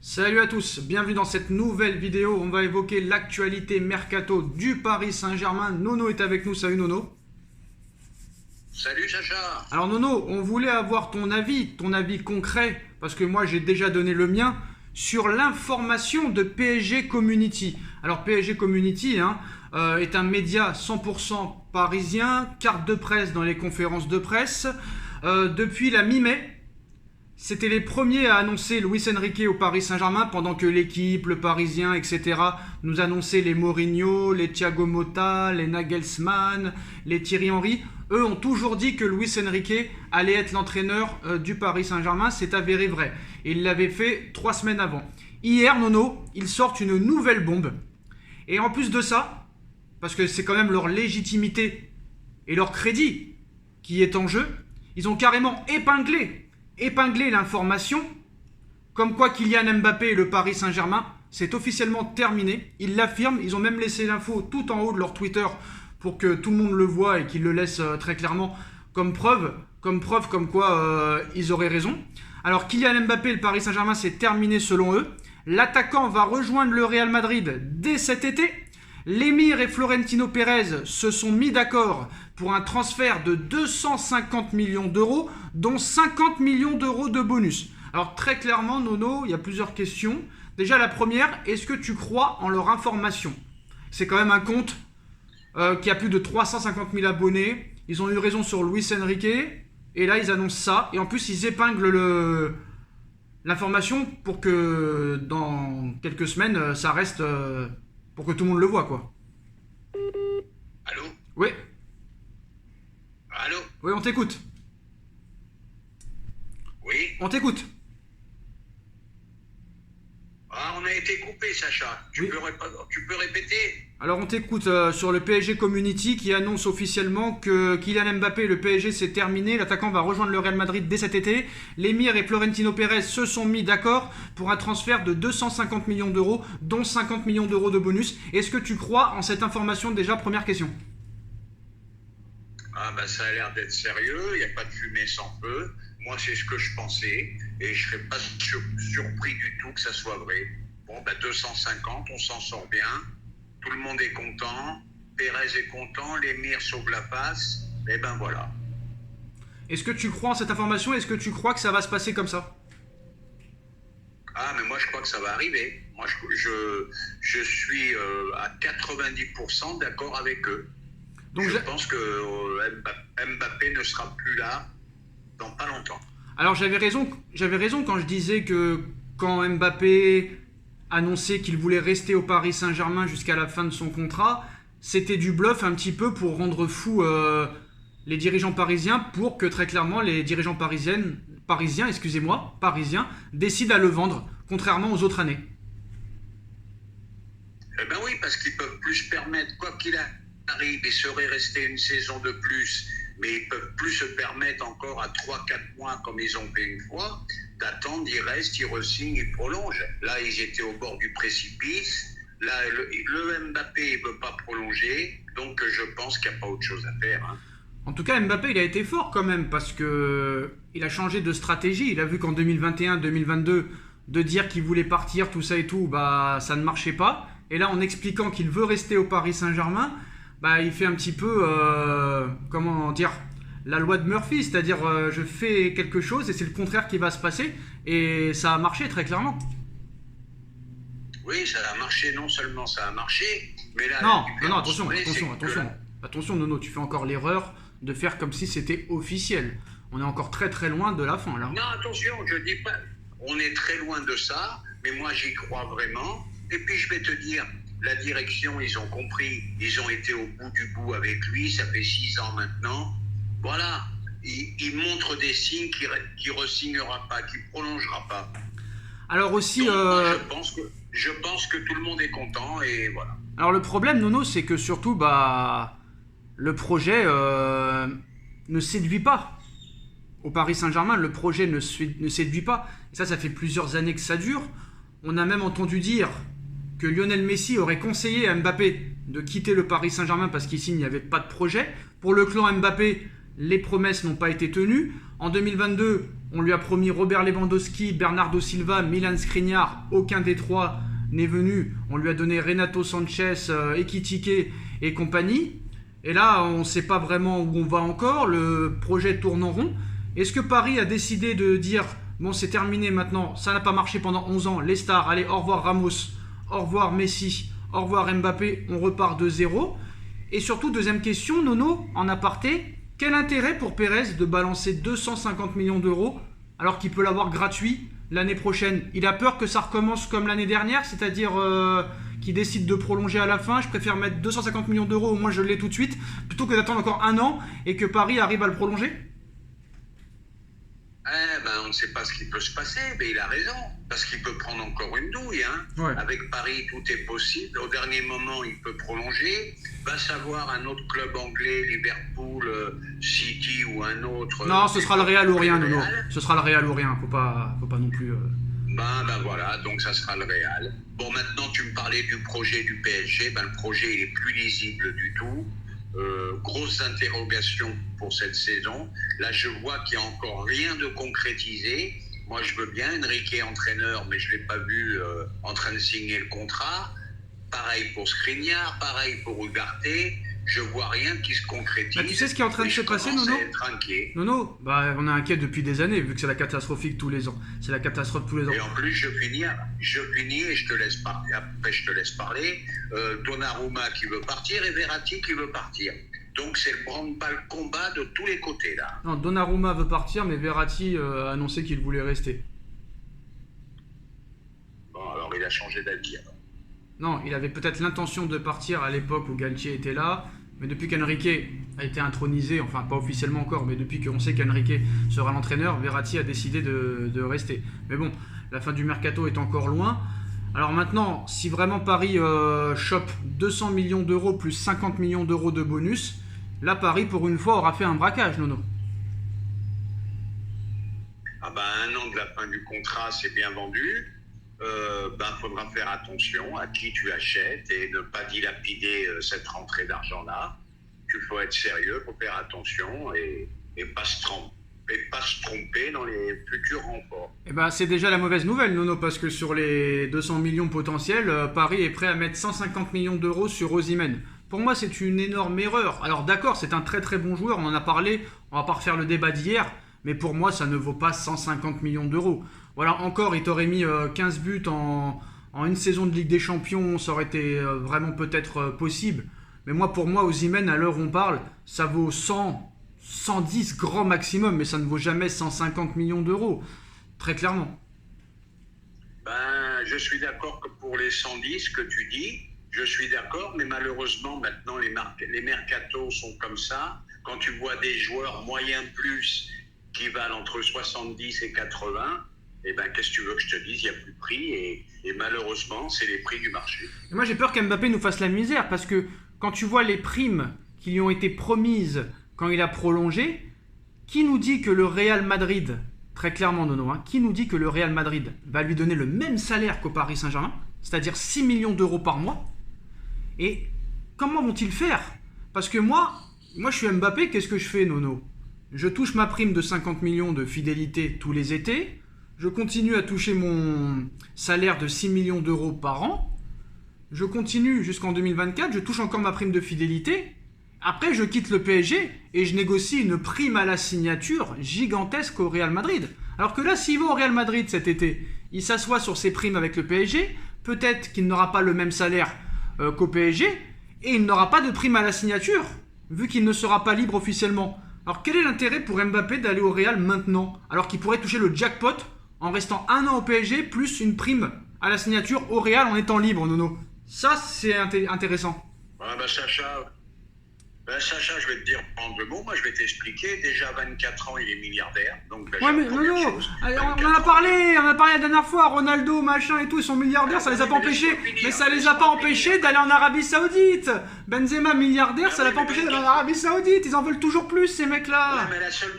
Salut à tous, bienvenue dans cette nouvelle vidéo. On va évoquer l'actualité mercato du Paris Saint-Germain. Nono est avec nous, salut Nono. Salut Chacha. Alors Nono, on voulait avoir ton avis concret, parce que moi j'ai déjà donné le mien, sur l'information de PSG Community. Alors PSG Community est un média 100% parisien, carte de presse dans les conférences de presse. Depuis la mi-mai, c'était les premiers à annoncer Luis Enrique au Paris Saint-Germain pendant que l'équipe, le Parisien, etc. nous annonçaient les Mourinho, les Thiago Motta, les Nagelsmann, les Thierry Henry. Eux ont toujours dit que Luis Enrique allait être l'entraîneur du Paris Saint-Germain. C'est avéré vrai. Et ils l'avaient fait 3 semaines avant. Hier, Nono, ils sortent une nouvelle bombe. Et en plus de ça, parce que c'est quand même leur légitimité et leur crédit qui est en jeu, ils ont carrément épinglé l'information comme quoi Kylian Mbappé et le Paris Saint-Germain, c'est officiellement terminé. Ils l'affirment, ils ont même laissé l'info tout en haut de leur Twitter pour que tout le monde le voit et qu'ils le laissent très clairement comme preuve comme quoi ils auraient raison. Alors Kylian Mbappé et le Paris Saint-Germain, c'est terminé selon eux. L'attaquant va rejoindre le Real Madrid dès cet été. L'émir et Florentino Pérez se sont mis d'accord pour un transfert de 250 millions d'euros, dont 50 millions d'euros de bonus. Alors très clairement, Nono, il y a plusieurs questions. Déjà la première, est-ce que tu crois en leur information? C'est quand même un compte qui a plus de 350 000 abonnés. Ils ont eu raison sur Luis Enrique. Et là, ils annoncent ça. Et en plus, ils épinglent l'information pour que dans quelques semaines, ça reste... pour que tout le monde le voit, quoi. Allô? Oui. Allô? Oui, on t'écoute. Oui? On t'écoute. Ah, on a été coupé, Sacha. Tu Oui. peux répéter? Alors, on t'écoute sur le PSG Community qui annonce officiellement que Kylian Mbappé, le PSG, c'est terminé. L'attaquant va rejoindre le Real Madrid dès cet été. L'émir et Florentino Pérez se sont mis d'accord pour un transfert de 250 millions d'euros, dont 50 millions d'euros de bonus. Est-ce que tu crois en cette information déjà? Première question. Ah, bah ça a l'air d'être sérieux. Il n'y a pas de fumée sans feu. Moi, c'est ce que je pensais. Et je ne serais pas surpris du tout que ça soit vrai. Bon, bah 250, on s'en sort bien. Tout le monde est content. Pérez est content. L'émir sauve la face. Et ben voilà. Est-ce que tu crois en cette information? Est-ce que tu crois que ça va se passer comme ça? Ah, mais moi, je crois que ça va arriver. Moi, je suis à 90% d'accord avec eux. Donc, Je pense que Mbappé ne sera plus là dans pas longtemps. alors j'avais raison quand je disais que quand Mbappé annonçait qu'il voulait rester au Paris Saint-Germain jusqu'à la fin de son contrat, c'était du bluff un petit peu pour rendre fou les dirigeants parisiens, pour que très clairement les dirigeants parisiens décident à le vendre, contrairement aux autres années. Eh ben oui, parce qu'ils peuvent plus se permettre, quoi qu'il arrive, ils seraient restés une saison de plus, mais ils peuvent plus se permettre encore à 3-4 mois, comme ils ont fait une fois, d'attendre, ils restent, ils re-signent, ils prolongent. Là, ils étaient au bord du précipice. Là, le Mbappé ne veut pas prolonger, donc je pense qu'il n'y a pas autre chose à faire. Hein. En tout cas, Mbappé, il a été fort quand même, parce que il a changé de stratégie. Il a vu qu'en 2021-2022, de dire qu'il voulait partir, tout ça et tout, bah ça ne marchait pas. Et là, en expliquant qu'il veut rester au Paris Saint-Germain, bah il fait un petit peu, comment dire, la loi de Murphy, c'est-à-dire je fais quelque chose et c'est le contraire qui va se passer. Et ça a marché très clairement. Oui, ça a marché, non seulement ça a marché, mais là... Non, attention, Nono, tu fais encore l'erreur de faire comme si c'était officiel. On est encore très très loin de la fin, là. Non, attention, je dis pas... On est très loin de ça, mais moi j'y crois vraiment. Et puis je vais te dire, la direction, ils ont compris, ils ont été au bout du bout avec lui, ça fait 6 ans maintenant. Voilà, il montre des signes qu'il ne re-signera pas, qu'il ne prolongera pas. Alors aussi... Donc, moi, je pense que tout le monde est content et voilà. Alors le problème, Nono, c'est que surtout, bah, le projet ne séduit pas. Au Paris Saint-Germain, le projet ne séduit pas. Et ça fait plusieurs années que ça dure. On a même entendu dire que Lionel Messi aurait conseillé à Mbappé de quitter le Paris Saint-Germain parce qu'ici, il n'y avait pas de projet. Pour le clan Mbappé, les promesses n'ont pas été tenues. En 2022, on lui a promis Robert Lewandowski, Bernardo Silva, Milan Skriniar, aucun des trois n'est venu. On lui a donné Renato Sanchez, Ekitike et compagnie. Et là, on ne sait pas vraiment où on va encore, le projet tourne en rond. Est-ce que Paris a décidé de dire « Bon, c'est terminé maintenant, ça n'a pas marché pendant 11 ans, les stars, allez, au revoir Ramos, au revoir Messi, au revoir Mbappé, on repart de zéro ». Et surtout, deuxième question, Nono, en aparté, quel intérêt pour Pérez de balancer 250 millions d'euros alors qu'il peut l'avoir gratuit l'année prochaine? Il a peur que ça recommence comme l'année dernière, c'est-à-dire qu'il décide de prolonger à la fin. Je préfère mettre 250 millions d'euros, au moins je l'ai tout de suite, plutôt que d'attendre encore un an et que Paris arrive à le prolonger. On ne sait pas ce qui peut se passer, mais il a raison, parce qu'il peut prendre encore une douille. Ouais. Avec Paris, tout est possible. Au dernier moment, il peut prolonger. Va savoir un autre club anglais, Liverpool, City ou un autre. Non, ce sera le Real ou rien, Nono. Ce sera le Real ou rien. Faut pas non plus. Voilà, donc ça sera le Real. Bon, maintenant, tu me parlais du projet du PSG. Le projet, il est plus lisible du tout. Grosse interrogation pour cette saison. Là, je vois qu'il n'y a encore rien de concrétisé. Moi, je veux bien Enrique entraîneur, mais je ne l'ai pas vu en train de signer le contrat. Pareil pour Skriniar, pareil pour Ugarte. Je vois rien qui se concrétise. Tu sais ce qui est en train de se passer, Nono ? Nono, on est inquiet depuis des années, vu que c'est la catastrophique tous les ans. C'est la catastrophe tous les ans. Et en plus, je finis et je te laisse parler. Après, je te laisse parler. Donnarumma qui veut partir et Verratti qui veut partir. Donc, c'est le branle-bas combat de tous les côtés, là. Non, Donnarumma veut partir, mais Verratti a annoncé qu'il voulait rester. Bon, alors il a changé d'avis, alors. Non, il avait peut-être l'intention de partir à l'époque où Galtier était là, mais depuis qu'Enrique a été intronisé, enfin pas officiellement encore, mais depuis qu'on sait qu'Enrique sera l'entraîneur, Verratti a décidé de rester. Mais bon, la fin du mercato est encore loin. Alors maintenant, si vraiment Paris chope 200 millions d'euros plus 50 millions d'euros de bonus, là Paris pour une fois aura fait un braquage, Nono. Un an de la fin du contrat, c'est bien vendu. Faudra faire attention à qui tu achètes et ne pas dilapider cette rentrée d'argent-là. Il faut être sérieux, il faut faire attention et pas se tromper dans les futurs renforts. C'est déjà la mauvaise nouvelle, Nono, parce que sur les 200 millions potentiels, Paris est prêt à mettre 150 millions d'euros sur Osimhen. Pour moi, c'est une énorme erreur. Alors d'accord, c'est un très très bon joueur, on en a parlé, on va pas refaire le débat d'hier, mais pour moi, ça ne vaut pas 150 millions d'euros. Voilà, encore, il t'aurait mis 15 buts en une saison de Ligue des Champions, ça aurait été vraiment peut-être possible. Mais pour moi, Osimhen, à l'heure où on parle, ça vaut 100, 110 grand maximum, mais ça ne vaut jamais 150 millions d'euros, très clairement. Je suis d'accord que pour les 110 que tu dis, je suis d'accord, mais malheureusement, maintenant, les mercatos sont comme ça. Quand tu vois des joueurs moyens plus qui valent entre 70 et 80, qu'est-ce que tu veux que je te dise, il n'y a plus de prix et malheureusement, c'est les prix du marché. Et moi, j'ai peur qu'Mbappé nous fasse la misère parce que quand tu vois les primes qui lui ont été promises quand il a prolongé, qui nous dit que le Real Madrid, très clairement Nono, qui nous dit que le Real Madrid va lui donner le même salaire qu'au Paris Saint-Germain, c'est-à-dire 6 millions d'euros par mois? Et comment vont-ils faire? Parce que moi, je suis Mbappé, qu'est-ce que je fais, Nono? Je touche ma prime de 50 millions de fidélité tous les étés. Je continue à toucher mon salaire de 6 millions d'euros par an. Je continue jusqu'en 2024. Je touche encore ma prime de fidélité. Après, je quitte le PSG et je négocie une prime à la signature gigantesque au Real Madrid. Alors que là, s'il va au Real Madrid cet été, il s'assoit sur ses primes avec le PSG. Peut-être qu'il n'aura pas le même salaire qu'au PSG. Et il n'aura pas de prime à la signature, vu qu'il ne sera pas libre officiellement. Alors quel est l'intérêt pour Mbappé d'aller au Real maintenant, alors qu'il pourrait toucher le jackpot en restant un an au PSG, plus une prime à la signature au Real en étant libre, Nono? Ça, c'est intéressant. Sacha, je vais te dire en deux mots. Moi, je vais t'expliquer. Déjà, 24 ans, il est milliardaire. Donc, ouais, mais Nono, on en a parlé la dernière fois. Ronaldo, machin et tout, ils sont milliardaires, ça les a pas empêchés. Mais ça les a pas empêchés d'aller en Arabie Saoudite. Benzema, milliardaire, ça l'a pas empêché d'aller en Arabie Saoudite. Ils en veulent toujours plus, ces mecs-là. Ouais, mais la seule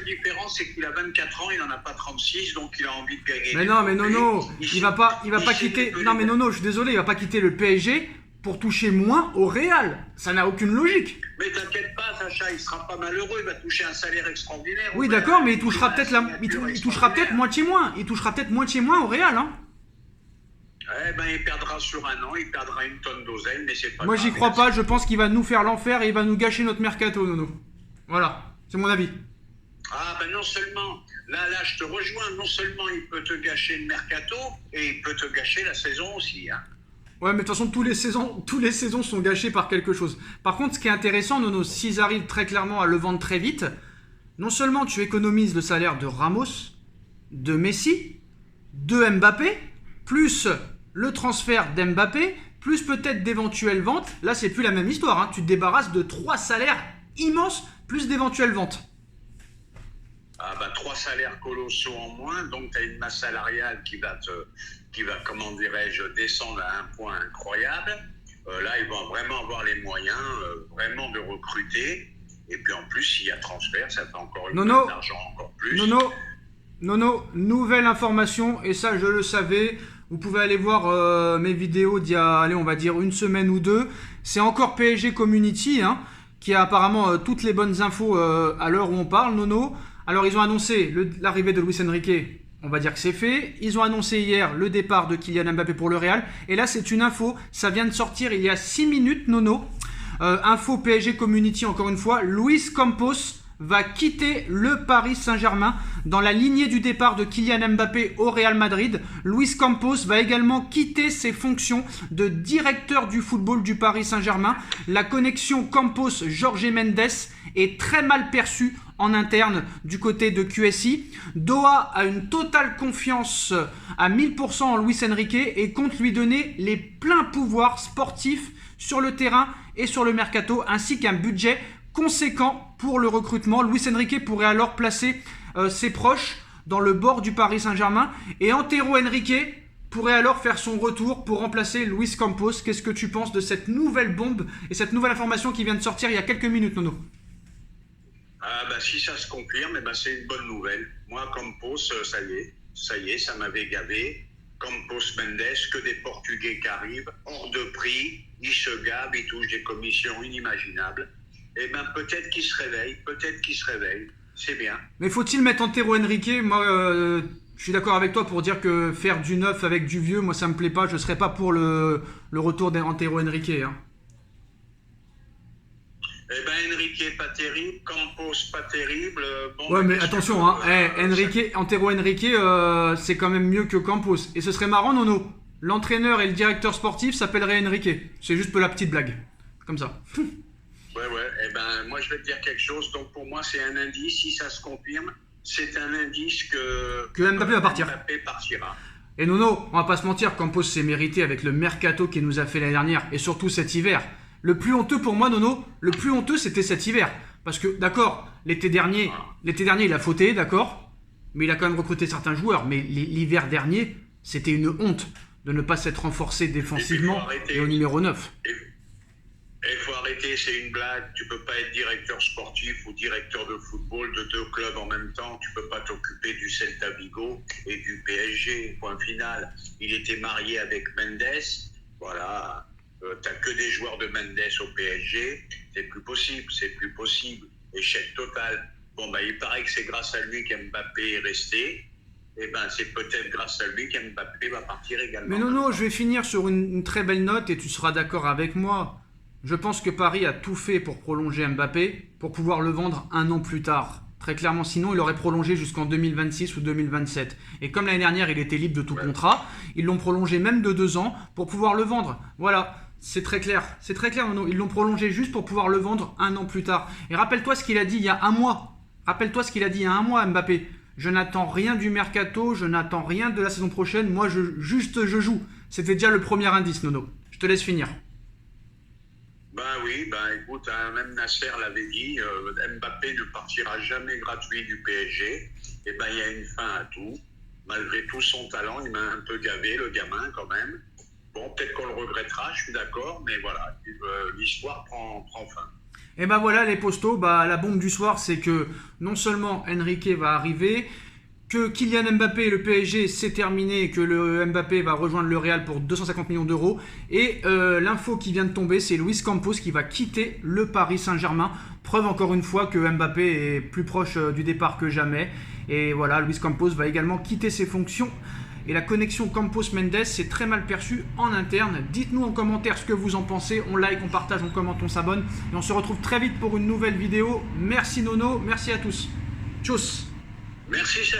différence, c'est qu'il a 24 ans, il n'en a pas 36, donc il a envie de gagner. Mais non, mais Nono, il va pas quitter. Non, mais Nono, je suis désolé, il va pas quitter le PSG pour toucher moins au Real. Ça n'a aucune logique. Mais t'inquiète pas, Sacha, il sera pas malheureux, il va toucher un salaire extraordinaire. Oui, d'accord, mais il touchera peut-être moitié moins. Il touchera peut-être moitié moins au Real, hein. Eh ben, il perdra sur un an, il perdra une tonne d'oseille, mais c'est pas Moi, grave. j'y crois pas. Je pense qu'il va nous faire l'enfer et il va nous gâcher notre mercato, Nono. Voilà, c'est mon avis. Ah ben non seulement, là je te rejoins, non seulement il peut te gâcher le mercato, et il peut te gâcher la saison aussi, hein. Ouais, mais de toute façon, tous les saisons sont gâchées par quelque chose. Par contre, ce qui est intéressant, Nono, s'ils arrivent très clairement à le vendre très vite, non seulement tu économises le salaire de Ramos, de Messi, de Mbappé, plus le transfert d'Mbappé, plus peut-être d'éventuelles ventes. Là, c'est plus la même histoire, hein. Tu te débarrasses de 3 salaires immenses, plus d'éventuelles ventes. Ah bah 3 salaires colossaux en moins, donc tu as une masse salariale qui va, comment dirais-je, descendre à un point incroyable. Là, ils vont vraiment avoir les moyens vraiment de recruter. Et puis en plus, s'il y a transfert, ça fait encore une Nono, d'argent encore plus. Nono, nouvelle information, et ça je le savais. Vous pouvez aller voir mes vidéos d'il y a, allez, on va dire une semaine ou deux. C'est encore PSG Community, hein, qui a apparemment toutes les bonnes infos à l'heure où on parle, Nono. Alors, ils ont annoncé l'arrivée de Luis Enrique, on va dire que c'est fait. Ils ont annoncé hier le départ de Kylian Mbappé pour le Real. Et là, c'est une info, ça vient de sortir il y a 6 minutes, Nono. Info PSG Community, encore une fois. Luis Campos va quitter le Paris Saint-Germain dans la lignée du départ de Kylian Mbappé au Real Madrid. Luis Campos va également quitter ses fonctions de directeur du football du Paris Saint-Germain. La connexion Campos-Jorge Mendes est très mal perçue en interne du côté de QSI. Doha a une totale confiance à 1000% en Luis Enrique et compte lui donner les pleins pouvoirs sportifs sur le terrain et sur le mercato, ainsi qu'un budget conséquent pour le recrutement. Luis Enrique pourrait alors placer ses proches dans le bord du Paris Saint-Germain et Antero Henrique pourrait alors faire son retour pour remplacer Luis Campos. Qu'est-ce que tu penses de cette nouvelle bombe et cette nouvelle information qui vient de sortir il y a quelques minutes, Nono? Ah bah si ça se confirme, eh ben c'est une bonne nouvelle. Moi, Campos, ça y est, ça m'avait gavé. Campos Mendes, que des Portugais qui arrivent, hors de prix, ils se gavent, ils touchent des commissions inimaginables. Eh ben peut-être qu'ils se réveillent, c'est bien. Mais faut-il mettre Antero Henrique? Moi, je suis d'accord avec toi pour dire que faire du neuf avec du vieux, moi ça me plaît pas. Je serais pas pour le retour d'Antero Henrique, hein. Eh ben Enrique pas terrible, Campos pas terrible. Bon, ouais, mais attention, hein. Antero Henrique, c'est quand même mieux que Campos. Et ce serait marrant, Nono. L'entraîneur et le directeur sportif s'appelleraient Henrique. C'est juste pour la petite blague. Comme ça. Ouais. Eh ben moi je vais te dire quelque chose. Donc pour moi c'est un indice. Si ça se confirme, c'est un indice que Mbappé va partir. Mbappé partira. Et Nono, on va pas se mentir, Campos s'est mérité avec le mercato qu'il nous a fait l'année dernière et surtout cet hiver. Le plus honteux pour moi, Nono, le plus honteux, c'était cet hiver. Parce que, d'accord, l'été dernier, il a fauté, d'accord, mais il a quand même recruté certains joueurs. Mais l'hiver dernier, c'était une honte de ne pas s'être renforcé défensivement et au numéro 9. Il faut arrêter, c'est une blague. Tu peux pas être directeur sportif ou directeur de football de 2 clubs en même temps. Tu peux pas t'occuper du Celta Vigo et du PSG, point final. Il était marié avec Mendes, voilà. T'as que des joueurs de Mendes au PSG, c'est plus possible, échec total. Bon bah il paraît que c'est grâce à lui qu'Mbappé est resté, et ben c'est peut-être grâce à lui qu'Mbappé va partir également. Mais non, je vais finir sur une très belle note et tu seras d'accord avec moi. Je pense que Paris a tout fait pour prolonger Mbappé, pour pouvoir le vendre 1 an plus tard. Très clairement, sinon il aurait prolongé jusqu'en 2026 ou 2027. Et comme l'année dernière il était libre de tout contrat, ils l'ont prolongé même de 2 ans pour pouvoir le vendre. Voilà. C'est très clair, Nono. Ils l'ont prolongé juste pour pouvoir le vendre 1 an plus tard. Et rappelle-toi ce qu'il a dit il y a 1 mois. Mbappé. Je n'attends rien du mercato, je n'attends rien de la saison prochaine. Moi, je joue. C'était déjà le premier indice, Nono. Je te laisse finir. Oui, écoute, même Nasser l'avait dit, Mbappé ne partira jamais gratuit du PSG. Il y a une fin à tout. Malgré tout son talent, il m'a un peu gavé, le gamin, quand même. Bon, peut-être qu'on le regrettera, je suis d'accord, mais voilà, l'histoire prend fin. Et voilà les postos, la bombe du soir, c'est que non seulement Enrique va arriver, que Kylian Mbappé et le PSG c'est terminé et que le Mbappé va rejoindre le Real pour 250 millions d'euros. Et l'info qui vient de tomber, c'est Luis Campos qui va quitter le Paris Saint-Germain. Preuve encore une fois que Mbappé est plus proche du départ que jamais. Et voilà, Luis Campos va également quitter ses fonctions. Et la connexion Campos-Mendes, c'est très mal perçu en interne. Dites-nous en commentaire ce que vous en pensez. On like, on partage, on commente, on s'abonne. Et on se retrouve très vite pour une nouvelle vidéo. Merci Nono, merci à tous. Tchuss. Merci.